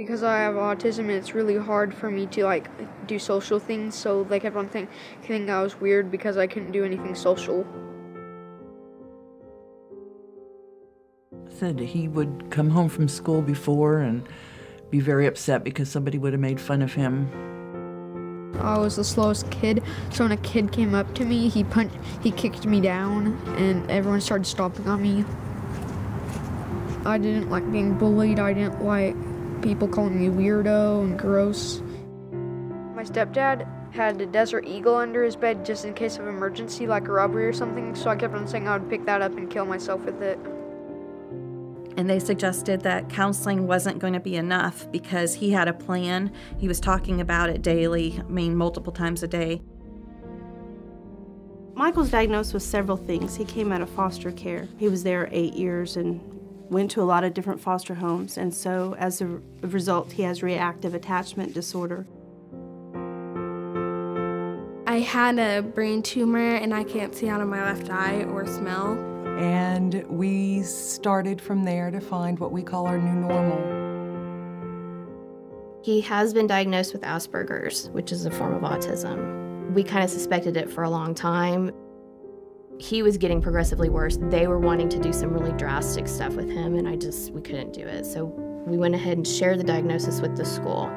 Because I have autism, it's really hard for me to do social things, so everyone think I was weird because I couldn't do anything social. Said he would come home from school before and be very upset because somebody would have made fun of him. I was the slowest kid, so when a kid came up to me, he kicked me down, and everyone started stomping on me. I didn't like being bullied. I didn't like people calling me weirdo and gross. My stepdad had a Desert Eagle under his bed just in case of emergency, like a robbery or something, so I kept on saying I would pick that up and kill myself with it. And they suggested that counseling wasn't going to be enough because he had a plan. He was talking about it daily, multiple times a day. Michael's diagnosed with several things. He came out of foster care. He was there 8 years and went to a lot of different foster homes, and so as a result, he has reactive attachment disorder. I had a brain tumor and I can't see out of my left eye or smell. And we started from there to find what we call our new normal. He has been diagnosed with Asperger's, which is a form of autism. We kind of suspected it for a long time. He was getting progressively worse. They were wanting to do some really drastic stuff with him, and we couldn't do it. So we went ahead and shared the diagnosis with the school.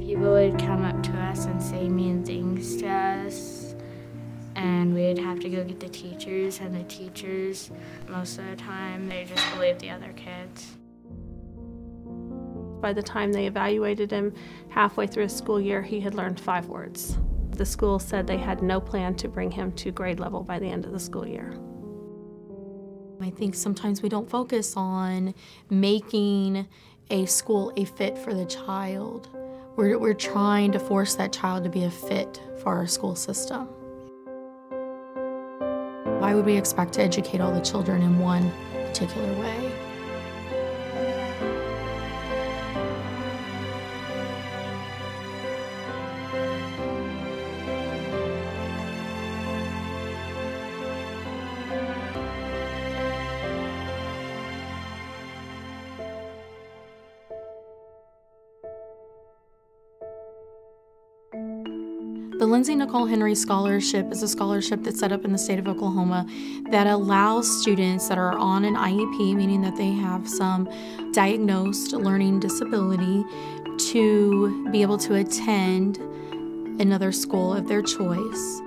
People would come up to us and say mean things to us. And we'd have to go get the teachers, and the teachers, most of the time, they just believed the other kids. By the time they evaluated him, halfway through his school year, he had learned 5 words. The school said they had no plan to bring him to grade level by the end of the school year. I think sometimes we don't focus on making a school a fit for the child. We're trying to force that child to be a fit for our school system. Why would we expect to educate all the children in one particular way? The Lindsey Nicole Henry Scholarship is a scholarship that's set up in the state of Oklahoma that allows students that are on an IEP, meaning that they have some diagnosed learning disability, to be able to attend another school of their choice.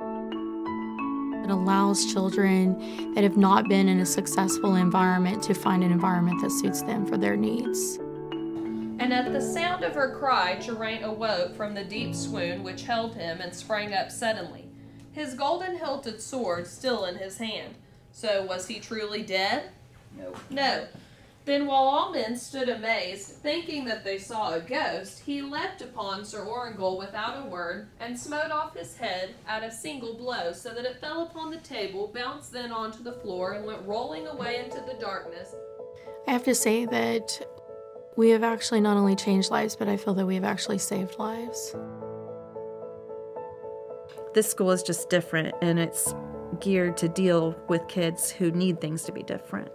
It allows children that have not been in a successful environment to find an environment that suits them for their needs. And at the sound of her cry, Geraint awoke from the deep swoon which held him and sprang up suddenly, his golden-hilted sword still in his hand. So was he truly dead? No. No. Then while all men stood amazed, thinking that they saw a ghost, he leapt upon Sir Orangel without a word, and smote off his head at a single blow, so that it fell upon the table, bounced then onto the floor, and went rolling away into the darkness. I have to say that we have actually not only changed lives, but I feel that we have actually saved lives. This school is just different, and it's geared to deal with kids who need things to be different.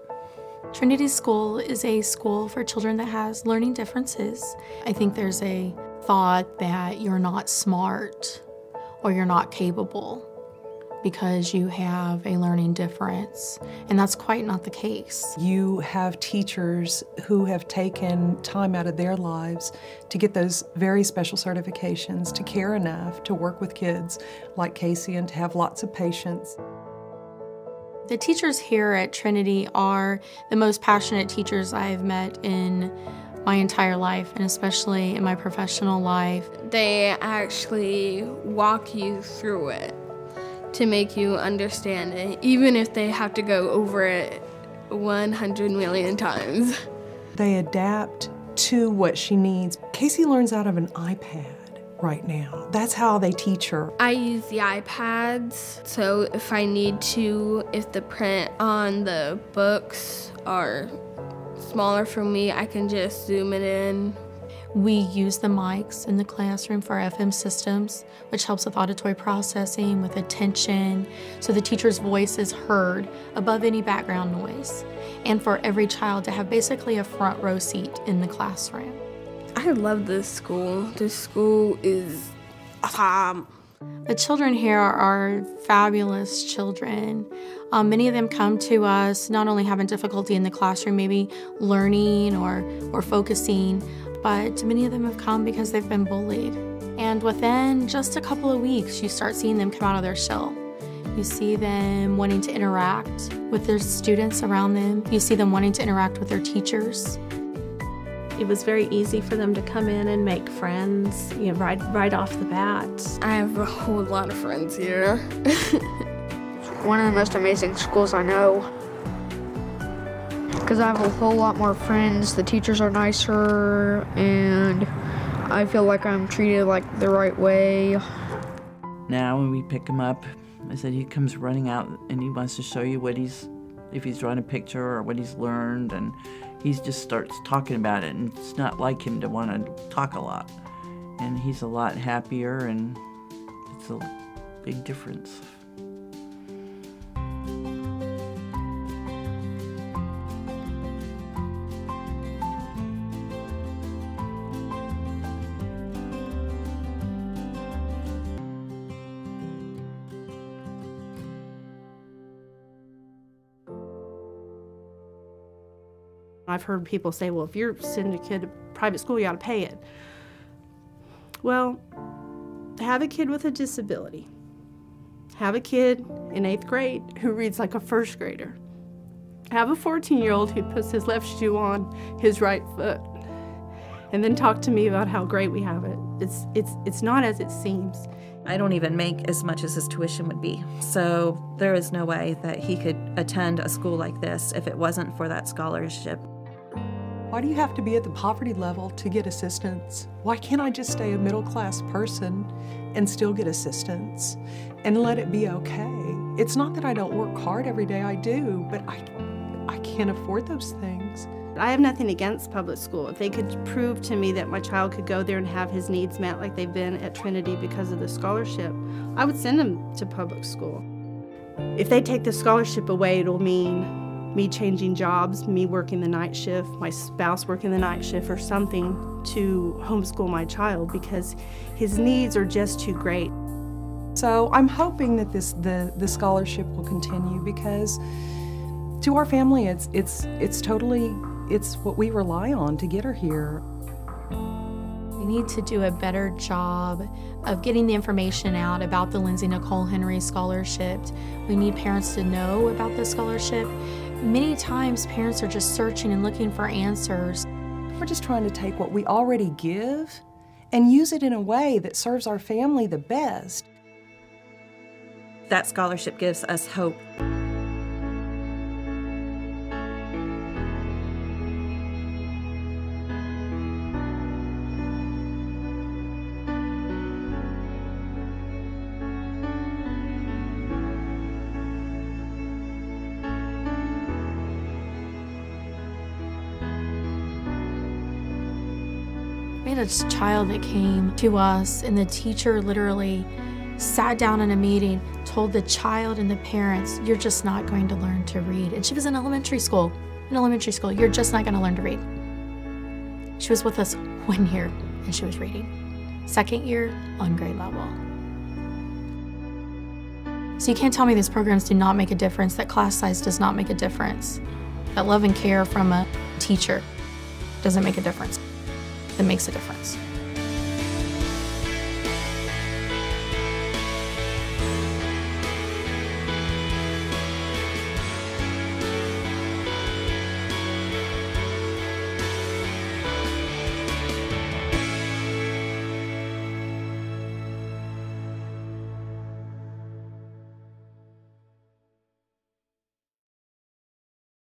Trinity School is a school for children that has learning differences. I think there's a thought that you're not smart or you're not capable because you have a learning difference, and that's quite not the case. You have teachers who have taken time out of their lives to get those very special certifications, to care enough to work with kids like Casey and to have lots of patience. The teachers here at Trinity are the most passionate teachers I've met in my entire life, and especially in my professional life. They actually walk you through it to make you understand it, even if they have to go over it 100 million times. They adapt to what she needs. Casey learns out of an iPad right now. That's how they teach her. I use the iPads, so if I need to, if the print on the books are smaller for me, I can just zoom it in. We use the mics in the classroom for FM systems, which helps with auditory processing, with attention, so the teacher's voice is heard above any background noise, and for every child to have basically a front row seat in the classroom. I love this school. This school is awesome. The children here are fabulous children. Many of them come to us not only having difficulty in the classroom, maybe learning or focusing, but many of them have come because they've been bullied. And within just a couple of weeks, you start seeing them come out of their shell. You see them wanting to interact with their students around them. You see them wanting to interact with their teachers. It was very easy for them to come in and make friends, right off the bat. I have a whole lot of friends here. One of the most amazing schools I know, because I have a whole lot more friends, the teachers are nicer, and I feel like I'm treated like the right way. Now when we pick him up, I said he comes running out and he wants to show you if he's drawing a picture or what he's learned, and he just starts talking about it, and it's not like him to want to talk a lot. And he's a lot happier, and it's a big difference. I've heard people say, well, if you're sending a kid to private school, you ought to pay it. Well, have a kid with a disability. Have a kid in 8th grade who reads like a 1st grader. Have a 14-year-old who puts his left shoe on his right foot. And then talk to me about how great we have it. It's not as it seems. I don't even make as much as his tuition would be. So there is no way that he could attend a school like this if it wasn't for that scholarship. Why do you have to be at the poverty level to get assistance? Why can't I just stay a middle-class person and still get assistance and let it be okay? It's not that I don't work hard every day, I do, but I can't afford those things. I have nothing against public school. If they could prove to me that my child could go there and have his needs met like they've been at Trinity because of the scholarship, I would send him to public school. If they take the scholarship away, it'll mean me changing jobs, me working the night shift, my spouse working the night shift or something to homeschool my child because his needs are just too great. So I'm hoping that the scholarship will continue because to our family it's what we rely on to get her here. We need to do a better job of getting the information out about the Lindsey Nicole Henry Scholarship. We need parents to know about the scholarship. Many times parents are just searching and looking for answers. We're just trying to take what we already give and use it in a way that serves our family the best. That scholarship gives us hope. We had a child that came to us, and the teacher literally sat down in a meeting, told the child and the parents, you're just not going to learn to read. And she was in elementary school. You're just not going to learn to read. She was with us 1 year, and she was reading. 2nd year, on grade level. So you can't tell me these programs do not make a difference, that class size does not make a difference, that love and care from a teacher doesn't make a difference. That makes a difference.